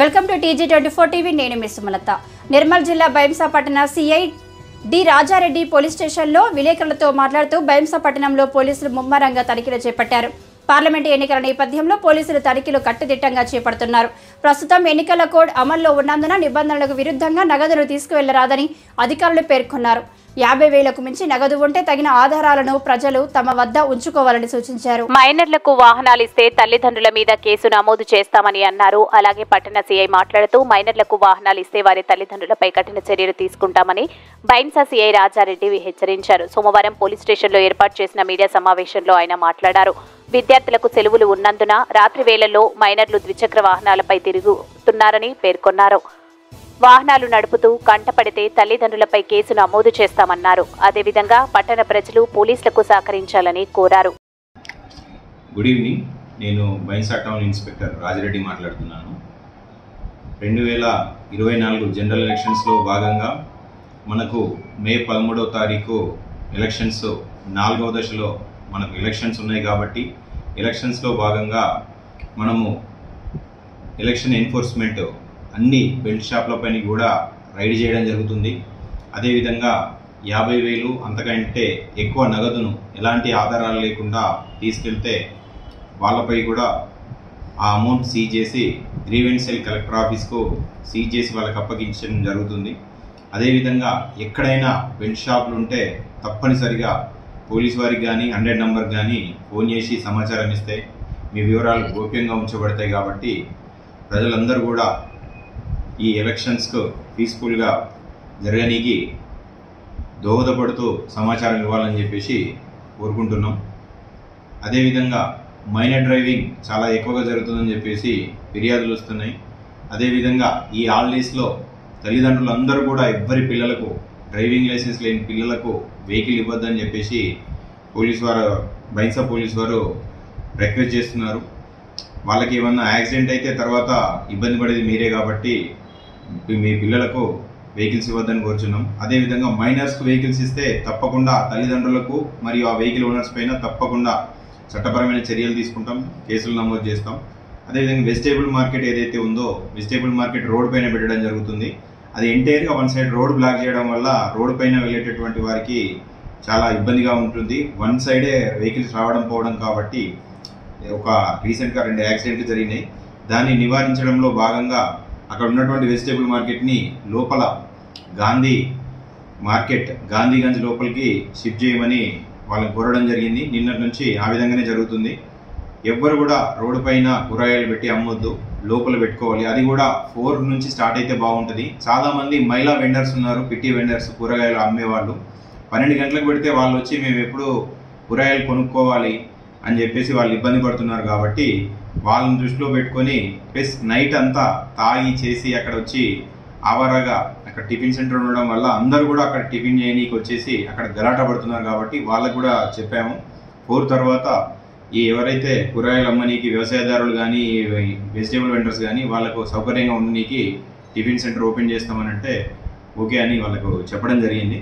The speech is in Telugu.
Welcome to TG24 TV. నేను మీ సుమలత. నిర్మల్ జిల్లా బైంసా పట్టణ సిఐ డి రాజారెడ్డి పోలీస్ స్టేషన్లో విలేకరులతో మాట్లాడుతూ బైంసా పట్టణంలో పోలీసులు ముమ్మరంగా తనిఖీలు చేపట్టారు. పార్లమెంటు ఎన్నికల నేపథ్యంలో పోలీసులు తనిఖీలు కట్టుదిట్టంగా చేపడుతున్నారు. ప్రస్తుతం ఎన్నికల కోడ్ అమల్లో ఉన్నందున నిబంధనలకు విరుద్ధంగా నగదును తీసుకువెళ్లరాదని అధికారులు పేర్కొన్నారు. 50,000కు మించి నగదు ఉంటే తగిన ఆధారాలను ప్రజలు తమ వద్ద ఉంచుకోవాలని సూచించారు. మైనర్లకు వాహనాలు ఇస్తే తల్లిదండ్రుల మీద కేసు నమోదు చేస్తామని అన్నారు. అలాగే పట్టణ సిఐ మాట్లాడుతూ మైనర్లకు వాహనాలు ఇస్తే వారి తల్లిదండ్రులపై కఠిన చర్యలు తీసుకుంటామని బైంసా సిఐ రాజారెడ్డి హెచ్చరించారు. సోమవారం పోలీస్ స్టేషన్లో ఏర్పాటు చేసిన మీడియా సమావేశంలో ఆయన మాట్లాడారు. విద్యార్థులకు సెలవులు ఉన్నందున రాత్రి వేళల్లో మైనర్లు ద్విచక్ర వాహనాలపై తిరుగుతున్నారని పేర్కొన్నారు. వాహనాలు నడుపుతూ కంటపడితే తల్లిదండ్రులపై కేసు నమోదు చేస్తామన్నారు. అదేవిధంగా పట్టణ ప్రజలు పోలీసులకు సహకరించాలని కోరారు. Good evening. నేను బైంసా టౌన్ ఇన్స్పెక్టర్ రాజిరెడ్డి మాట్లాడుతున్నాను. 2024 జనరల్ ఎలక్షన్స్లో భాగంగా మనకు మే 13వ తారీఖు ఎలక్షన్స్ 4వ దశలో మనకు ఎలక్షన్స్ ఉన్నాయి కాబట్టి ఎలక్షన్స్లో భాగంగా మనము ఎలక్షన్ ఎన్ఫోర్స్మెంట్ అన్ని బెల్ట్ షాప్లపైన కూడా రైడ్ చేయడం జరుగుతుంది. అదేవిధంగా 50,000 అంతకంటే ఎక్కువ నగదును ఎలాంటి ఆధారాలు లేకుండా తీసుకెళ్తే వాళ్ళపై కూడా ఆ అమౌంట్ సీజ్ చేసి గ్రీవెన్స్ సెల్ కలెక్టర్ ఆఫీస్కు సీజ్ చేసి వాళ్ళకి అప్పగించడం జరుగుతుంది. అదేవిధంగా ఎక్కడైనా బెల్ట్ షాపులు ఉంటే తప్పనిసరిగా పోలీస్ వారికి కానీ 100 నంబర్కి కానీ ఫోన్ చేసి సమాచారం ఇస్తే మీ వివరాలు గోప్యంగా ఉంచబడతాయి. కాబట్టి ప్రజలందరూ కూడా ఈ ఎలక్షన్స్కు పీస్ఫుల్గా జరగనీకి దోహదపడుతూ సమాచారం ఇవ్వాలని చెప్పేసి కోరుకుంటున్నాం. అదేవిధంగా మైనర్ డ్రైవింగ్ చాలా ఎక్కువగా జరుగుతుందని చెప్పేసి ఫిర్యాదులు వస్తున్నాయి. అదేవిధంగా ఈ హాలిడేస్లో తల్లిదండ్రులందరూ కూడా ఎవ్వరి పిల్లలకు డ్రైవింగ్ లైసెన్స్ లేని పిల్లలకు వెహికల్ ఇవ్వద్దని చెప్పేసి బైంసా పోలీస్ వారు రిక్వెస్ట్ చేస్తున్నారు. వాళ్ళకి ఏమన్నా యాక్సిడెంట్ అయితే తర్వాత ఇబ్బంది పడేది మీరే కాబట్టి మీ పిల్లలకు వెహికల్స్ ఇవ్వద్దని కోరుచున్నాం. అదేవిధంగా మైనర్స్కు వెహికల్స్ ఇస్తే తప్పకుండా తల్లిదండ్రులకు మరియు ఆ వెహికల్ ఓనర్స్ పైన తప్పకుండా చట్టపరమైన చర్యలు తీసుకుంటాం, కేసులు నమోదు చేస్తాం. అదేవిధంగా వెజిటేబుల్ మార్కెట్ ఏదైతే ఉందో వెజిటేబుల్ మార్కెట్ రోడ్ పైన పెట్టడం జరుగుతుంది. అది ఎంటైర్గా వన్ సైడ్ రోడ్ బ్లాక్ చేయడం వల్ల రోడ్ పైన వెళ్ళేటటువంటి వారికి చాలా ఇబ్బందిగా ఉంటుంది. వన్ సైడే వెహికల్స్ రావడం పోవడం కాబట్టి ఒక రీసెంట్గా 2 యాక్సిడెంట్లు జరిగినాయి. దాన్ని నివారించడంలో భాగంగా అక్కడ ఉన్నటువంటి వెజిటేబుల్ మార్కెట్ని లోపల గాంధీగంజ్ లోపలికి షిఫ్ట్ చేయమని వాళ్ళని కోరడం జరిగింది. నిన్నటి నుంచి ఆ విధంగానే జరుగుతుంది. ఎవ్వరు కూడా రోడ్డు పైన కూరగాయలు పెట్టి అమ్మొద్దు, లోపల పెట్టుకోవాలి. అది కూడా 4 నుంచి స్టార్ట్ అయితే బాగుంటుంది. చాలామంది మహిళా వెండర్స్ ఉన్నారు, పిట్టి వెండర్స్, కూరగాయలు అమ్మేవాళ్ళు. 12 గంటలకు పెడితే వాళ్ళు వచ్చి మేము ఎప్పుడు కూరగాయలు కొనుక్కోవాలి అని చెప్పేసి వాళ్ళు ఇబ్బంది పడుతున్నారు. కాబట్టి వాళ్ళని దృష్టిలో పెట్టుకొని ప్లస్ నైట్ అంతా తాగి చేసి అక్కడ వచ్చి ఆవారాగా అక్కడ టిఫిన్ సెంటర్ ఉండడం వల్ల అందరూ కూడా అక్కడ టిఫిన్ చేయనీకి వచ్చేసి అక్కడ గలాట పడుతున్నారు. కాబట్టి వాళ్ళకు కూడా చెప్పాము 4 తర్వాత ఎవరైతే కూరగాయలు అమ్మనీకి వ్యవసాయదారులు కానీ వెజిటేబుల్ వెండర్స్ కానీ వాళ్ళకు సౌకర్యంగా ఉండనీకి టిఫిన్ సెంటర్ ఓపెన్ చేస్తామని అంటే ఓకే అని వాళ్ళకు చెప్పడం జరిగింది.